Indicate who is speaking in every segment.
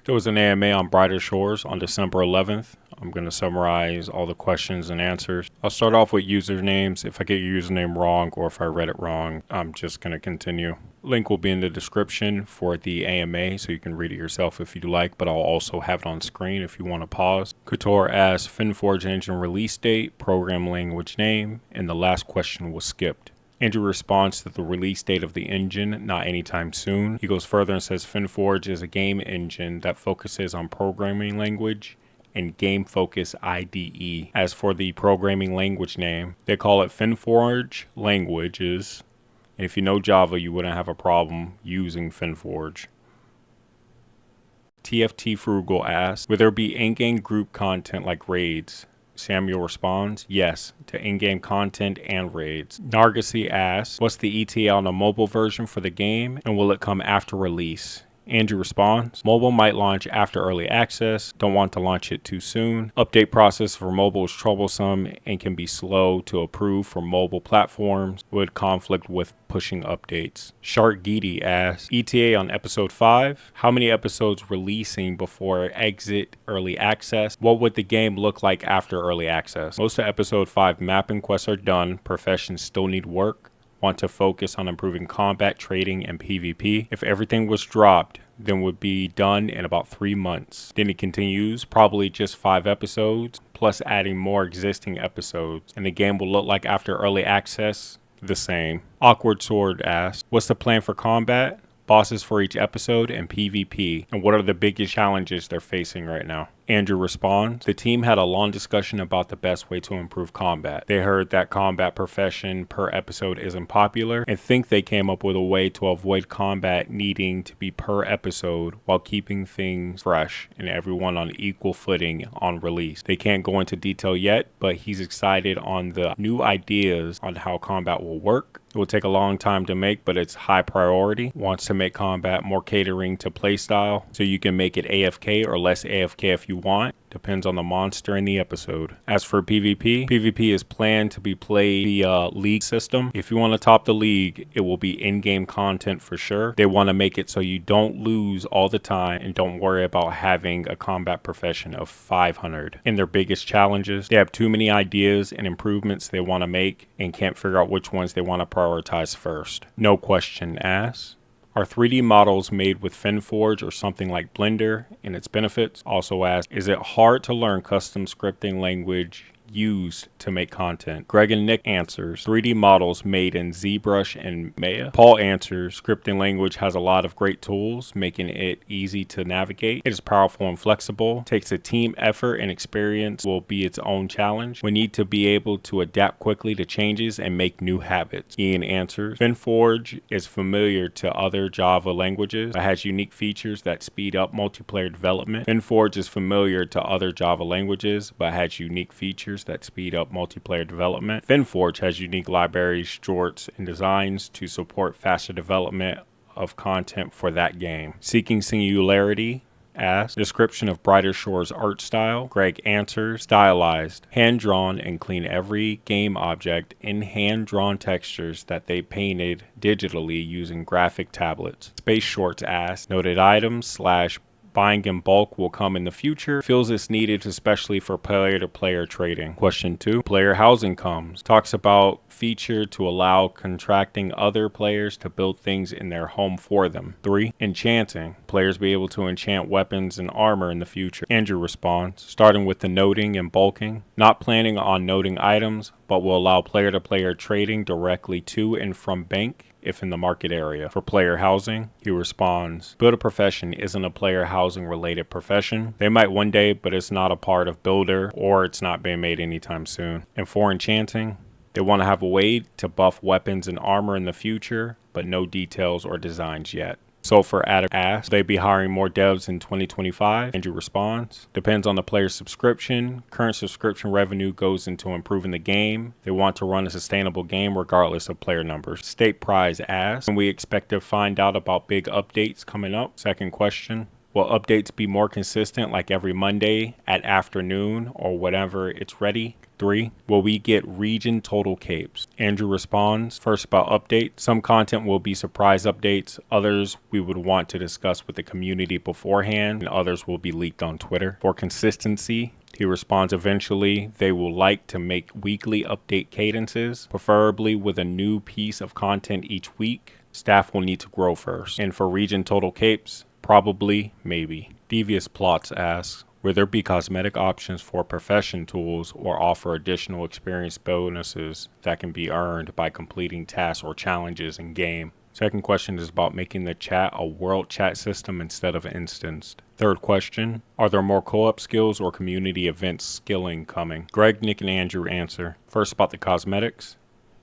Speaker 1: There was an AMA on Brightershores on December 11th. I'm going to summarize all the questions and answers. I'll start off with usernames. If I get your username wrong or if I read it wrong, I'm just going to continue. Link will be in the description for the AMA so you can read it yourself if you like, but I'll also have it on screen if you want to pause. Couture asks FinForge engine release date, program language name, and the last question was skipped. Andrew responds to the release date of the engine, not anytime soon. He goes further and says FinForge is a game engine that focuses on programming language and game focus IDE. As for the programming language name, they call it FinForge Languages. And if you know Java, you wouldn't have a problem using FinForge. TFT Frugal asks, will there be in-game group content like raids? Samuel responds, yes, to in-game content and raids. Nargisi asks, what's the ETA on a mobile version for the game, and will it come after release? Andrew responds, mobile might launch after early access, don't want to launch it too soon. Update process for mobile is troublesome and can be slow to approve for mobile platforms, would conflict with pushing updates. Shark Geedy asks, ETA on episode 5, how many episodes releasing before exit early access? What would the game look like after early access? Most of episode 5 mapping quests are done, professions still need work. Want to focus on improving combat, trading, and PvP. If everything was dropped, then would be done in about 3 months. Then he continues, probably just 5 episodes, plus adding more existing episodes. And the game will look like after early access, the same. Awkward Sword asks, what's the plan for combat, bosses for each episode, and PvP? And what are the biggest challenges they're facing right now? Andrew responds, the team had a long discussion about the best way to improve combat. They heard that combat profession per episode isn't popular and think they came up with a way to avoid combat needing to be per episode while keeping things fresh and everyone on equal footing on release. They can't go into detail yet, but he's excited on the new ideas on how combat will work. It will take a long time to make, but it's high priority. Wants to make combat more catering to playstyle, so you can make it AFK or less AFK if you want. Depends on the monster in the episode. As for PvP, PvP is planned to be played via league system. If you want to top the league, it will be in-game content for sure. They want to make it so you don't lose all the time and don't worry about having a combat profession of 500. In their biggest challenges, they have too many ideas and improvements they want to make and can't figure out which ones they want to prioritize first. No question asked. Are 3D models made with FinForge or something like Blender and its benefits? Also asked, is it hard to learn custom scripting language used to make content? Greg and Nick answers, 3D models made in ZBrush and Maya. Paul answers, scripting language has a lot of great tools, making it easy to navigate. It is powerful and flexible, takes a team effort and experience will be its own challenge. We need to be able to adapt quickly to changes and make new habits. Ian answers, FinForge is familiar to other Java languages, but has unique features that speed up multiplayer development. FinForge is familiar to other Java languages, but has unique features that speed up multiplayer development. FinForge has unique libraries, shorts, and designs to support faster development of content for that game. Seeking Singularity asks, description of Brightershores art style. Greg answers, stylized, hand-drawn, and clean every game object in hand-drawn textures that they painted digitally using graphic tablets. Space Shorts asks, noted items / buying in bulk will come in the future. Feels it's needed especially for player-to-player trading. Question 2. Player housing comes. Talks about feature to allow contracting other players to build things in their home for them. 3. Enchanting. Players be able to enchant weapons and armor in the future. Andrew responds, starting with the noting and bulking. Not planning on noting items, but will allow player-to-player trading directly to and from bank if in the market area. For player housing, he responds, build a profession isn't a player housing related profession. They might one day, but it's not a part of Builder or it's not being made anytime soon. And for enchanting, they want to have a way to buff weapons and armor in the future, but no details or designs yet. So for Adam asks, will they be hiring more devs in 2025? Andrew responds, depends on the player's subscription. Current subscription revenue goes into improving the game. They want to run a sustainable game regardless of player numbers. State Prize asks, can we expect to find out about big updates coming up? Second question. Will updates be more consistent, like every Monday at afternoon or whenever it's ready? 3. Will we get region total capes? Andrew responds, first about updates. Some content will be surprise updates. Others we would want to discuss with the community beforehand, and others will be leaked on Twitter. For consistency, he responds, eventually they will like to make weekly update cadences, preferably with a new piece of content each week. Staff will need to grow first. And for region total capes, probably, maybe. Devious Plots asks, will there be cosmetic options for profession tools or offer additional experience bonuses that can be earned by completing tasks or challenges in game? Second question is about making the chat a world chat system instead of instanced. Third question, are there more co-op skills or community events skilling coming? Greg, Nick, and Andrew answer. First about the cosmetics.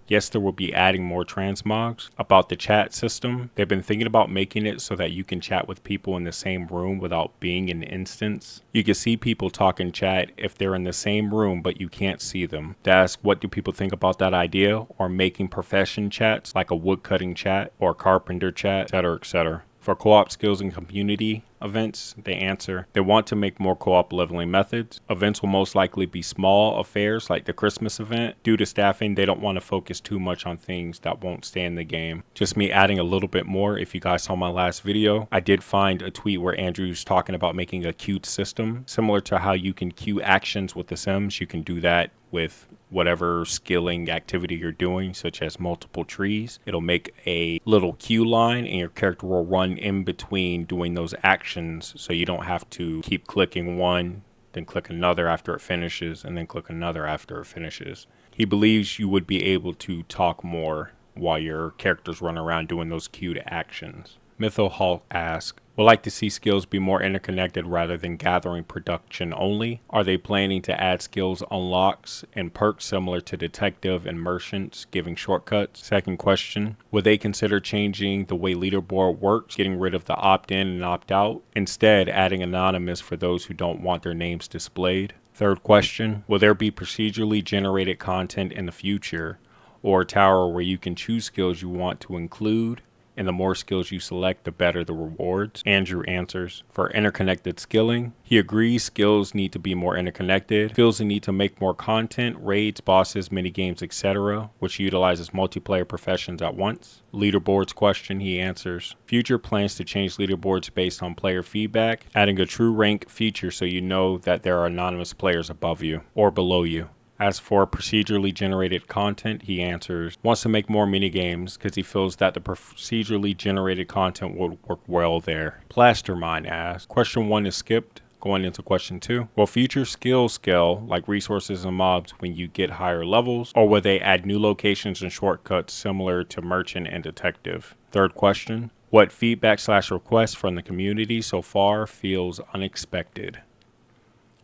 Speaker 1: Yes, there will be adding more transmogs. About the chat system, they've been thinking about making it so that you can chat with people in the same room without being in instance. You can see people talk in chat if they're in the same room, but you can't see them. To ask what do people think about that idea, or making profession chats like a woodcutting chat or carpenter chat, etc., etc. For co-op skills and community events, they answer, they want to make more co-op leveling methods. Events will most likely be small affairs like the Christmas event. Due to staffing, they don't want to focus too much on things that won't stay in the game. Just me adding a little bit more. If you guys saw my last video, I did find a tweet where Andrew's talking about making a queued system. Similar to how you can queue actions with The Sims, you can do that with whatever skilling activity you're doing, such as multiple trees. It'll make a little queue line and your character will run in between doing those actions, so you don't have to keep clicking one, then click another after it finishes, and then click another after it finishes. He believes you would be able to talk more while your characters run around doing those queued actions. Mytho Hulk asks, would like to see skills be more interconnected rather than gathering production only. Are they planning to add skills unlocks and perks similar to detective and merchants, giving shortcuts? Second question, would they consider changing the way leaderboard works, getting rid of the opt-in and opt-out, instead adding anonymous for those who don't want their names displayed? Third question, will there be procedurally generated content in the future, or a tower where you can choose skills you want to include, and the more skills you select, the better the rewards? Andrew answers, for interconnected skilling, he agrees skills need to be more interconnected, feels the need to make more content, raids, bosses, minigames, etc., which utilizes multiplayer professions at once. Leaderboards question, he answers, future plans to change leaderboards based on player feedback, adding a true rank feature so you know that there are anonymous players above you or below you. As for procedurally generated content, he answers, wants to make more minigames because he feels that the procedurally generated content would work well there. Plastermine asks, question 1 is skipped. Going into question 2, will future skills scale like resources and mobs when you get higher levels, or will they add new locations and shortcuts similar to merchant and detective? Third question, what feedback/requests from the community so far feels unexpected?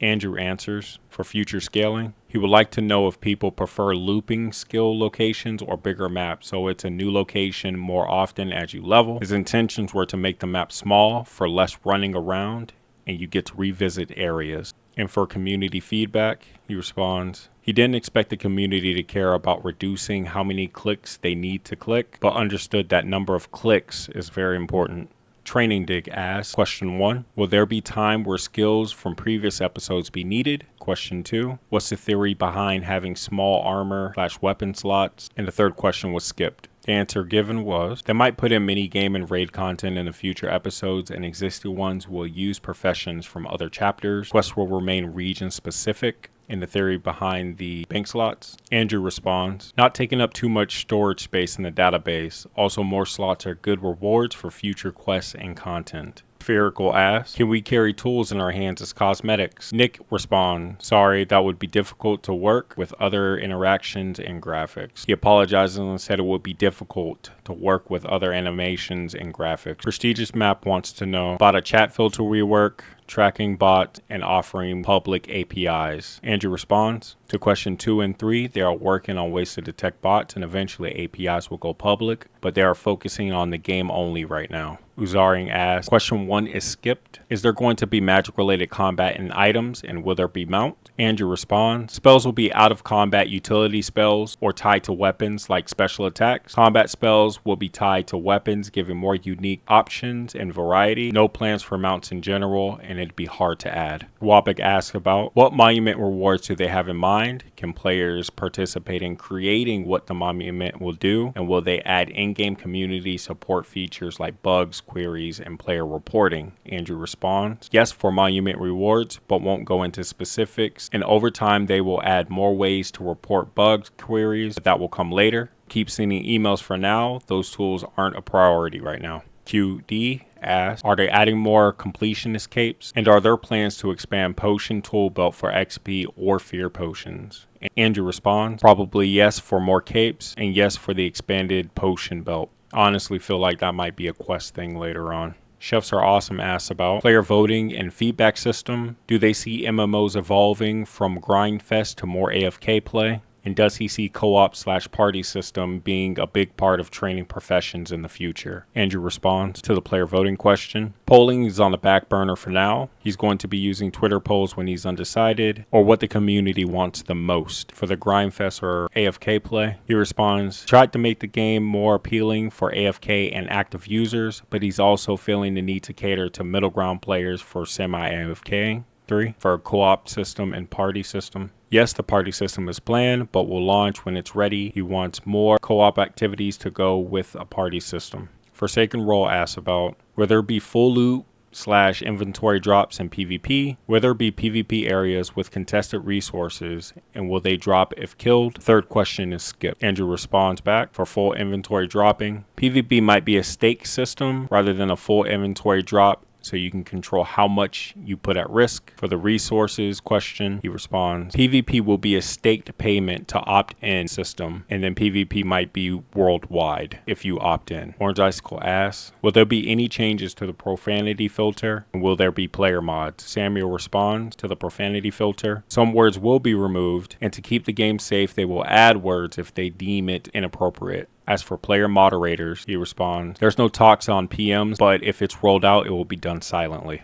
Speaker 1: Andrew answers, for future scaling, he would like to know if people prefer looping skill locations or bigger maps, so it's a new location more often as you level. His intentions were to make the map small for less running around and you get to revisit areas. And for community feedback, he responds, he didn't expect the community to care about reducing how many clicks they need to click, but understood that number of clicks is very important. Training Dig asks, question 1, will there be time where skills from previous episodes be needed? Question 2, what's the theory behind having small armor/weapon slots? And the third question was skipped. The answer given was, they might put in mini-game and raid content in the future episodes, and existing ones will use professions from other chapters. Quests will remain region specific. In the theory behind the bank slots, Andrew responds, not taking up too much storage space in the database. Also, more slots are good rewards for future quests and content. Spherical asks, can we carry tools in our hands as cosmetics? Nick responds, sorry, that would be difficult to work with other interactions and graphics. He apologizes and said it would be difficult to work with other animations and graphics. Prestigious Map wants to know about a chat filter rework, tracking bot, and offering public APIs. Andrew responds, to question 2 and 3, they are working on ways to detect bots and eventually APIs will go public, but they are focusing on the game only right now. Uzaring asks, question 1 is skipped. Is there going to be magic related combat and items, and will there be mount? Andrew responds, spells will be out of combat utility spells or tied to weapons like special attacks. Combat spells will be tied to weapons, giving more unique options and variety. No plans for mounts in general, and it'd be hard to add. Wapik asks about what monument rewards do they have in mind? Can players participate in creating what the monument will do? And will they add in-game community support features like bugs, queries, and player reporting? Andrew responds, yes for monument rewards, but won't go into specifics. And over time, they will add more ways to report bugs, queries, but that will come later. Keep sending emails for now. Those tools aren't a priority right now. QD asks, are they adding more completionist capes? And are there plans to expand potion tool belt for XP or fear potions? Andrew responds, probably yes for more capes and yes for the expanded potion belt. Honestly feel like that might be a quest thing later on. Chefs Are Awesome asks about player voting and feedback system. Do they see MMOs evolving from grindfest to more AFK play? And does he see co-op/party system being a big part of training professions in the future? Andrew responds to the player voting question. Polling is on the back burner for now. He's going to be using Twitter polls when he's undecided, or what the community wants the most. For the grindfest or AFK play, he responds, tried to make the game more appealing for AFK and active users, but he's also feeling the need to cater to middle ground players for semi-AFK. 3. For a co-op system and party system. Yes, the party system is planned, but will launch when it's ready. He wants more co-op activities to go with a party system. Forsaken Roll asks about, will there be full loot/inventory drops in PvP? Will there be PvP areas with contested resources, and will they drop if killed? Third question is skipped. Andrew responds back, for full inventory dropping, PvP might be a stake system rather than a full inventory drop, so you can control how much you put at risk. For the resources question, he responds, PvP will be a staked payment to opt-in system, and then PvP might be worldwide if you opt in. Orange Icicle asks, will there be any changes to the profanity filter? And will there be player mods? Samuel responds to the profanity filter. Some words will be removed, and to keep the game safe, they will add words if they deem it inappropriate. As for player moderators, he responds, there's no talks on PMs, but if it's rolled out, it will be done silently.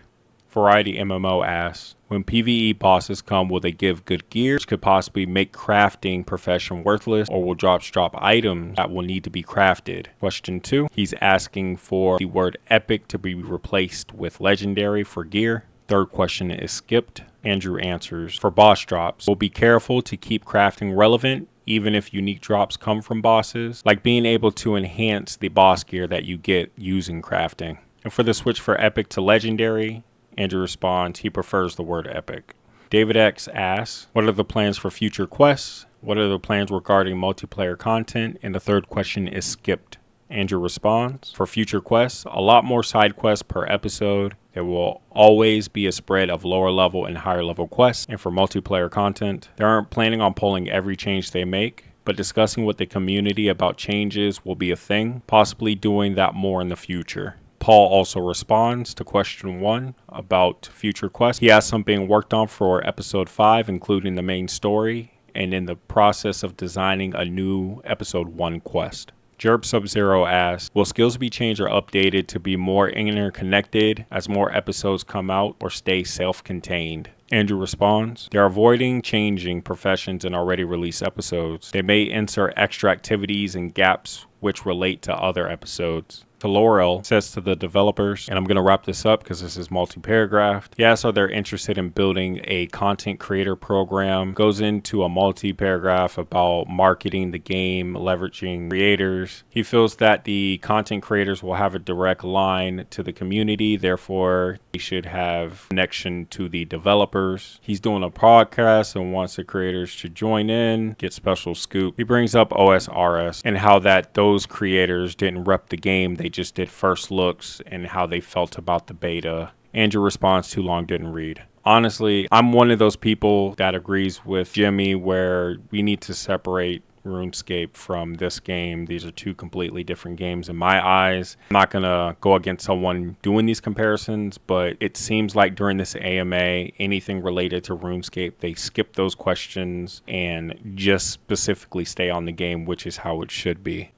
Speaker 1: Variety MMO asks, when PvE bosses come, will they give good gear, which could possibly make crafting profession worthless, or will drops drop items that will need to be crafted? Question 2, he's asking for the word epic to be replaced with legendary for gear. Third question is skipped. Andrew answers, for boss drops, we'll be careful to keep crafting relevant, even if unique drops come from bosses, like being able to enhance the boss gear that you get using crafting. And for the switch for epic to legendary, Andrew responds he prefers the word epic. David X asks, what are the plans for future quests? What are the plans regarding multiplayer content? And the third question is skipped. Andrew responds, for future quests, a lot more side quests per episode. There will always be a spread of lower level and higher level quests. And for multiplayer content, they aren't planning on pulling every change they make, but discussing with the community about changes will be a thing, possibly doing that more in the future. Paul also responds to question 1 about future quests. He has some being worked on for episode 5, including the main story, and in the process of designing a new episode 1 quest. Jerb Sub-Zero asks, will skills be changed or updated to be more interconnected as more episodes come out, or stay self-contained? Andrew responds, they're avoiding changing professions in already released episodes. They may insert extra activities and gaps which relate to other episodes. To Laurel says to the developers, and I'm going to wrap this up because this is multi-paragraphed. He asks are they interested in building a content creator program. Goes into a multi-paragraph about marketing the game, leveraging creators. He feels that the content creators will have a direct line to the community, therefore they should have connection to the developers. He's doing a podcast and wants the creators to join in, get special scoop. He brings up OSRS and how that those creators didn't rep the game, they just did first looks, and how they felt about the beta. Andrew responds, too long, didn't read. Honestly, I'm one of those people that agrees with Jimmy where we need to separate RuneScape from this game. These are two completely different games in my eyes. I'm not going to go against someone doing these comparisons, but it seems like during this AMA, anything related to RuneScape, they skip those questions and just specifically stay on the game, which is how it should be.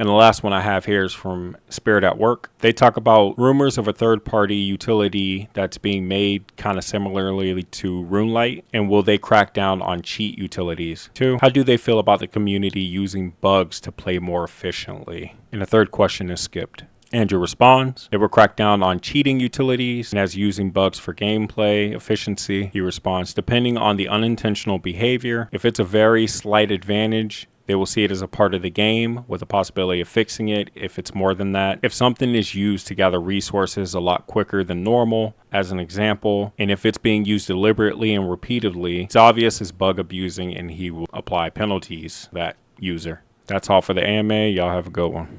Speaker 1: And the last one I have here is from Spirit at Work. They talk about rumors of a third-party utility that's being made kind of similarly to RuneLite, and will they crack down on cheat utilities? 2, how do they feel about the community using bugs to play more efficiently? And the third question is skipped. Andrew responds, they will crack down on cheating utilities and as using bugs for gameplay efficiency. He responds, depending on the unintentional behavior, if it's a very slight advantage, they will see it as a part of the game with the possibility of fixing it if it's more than that. If something is used to gather resources a lot quicker than normal, as an example, and if it's being used deliberately and repeatedly, it's obvious as bug abusing and he will apply penalties to that user. That's all for the AMA. Y'all have a good one.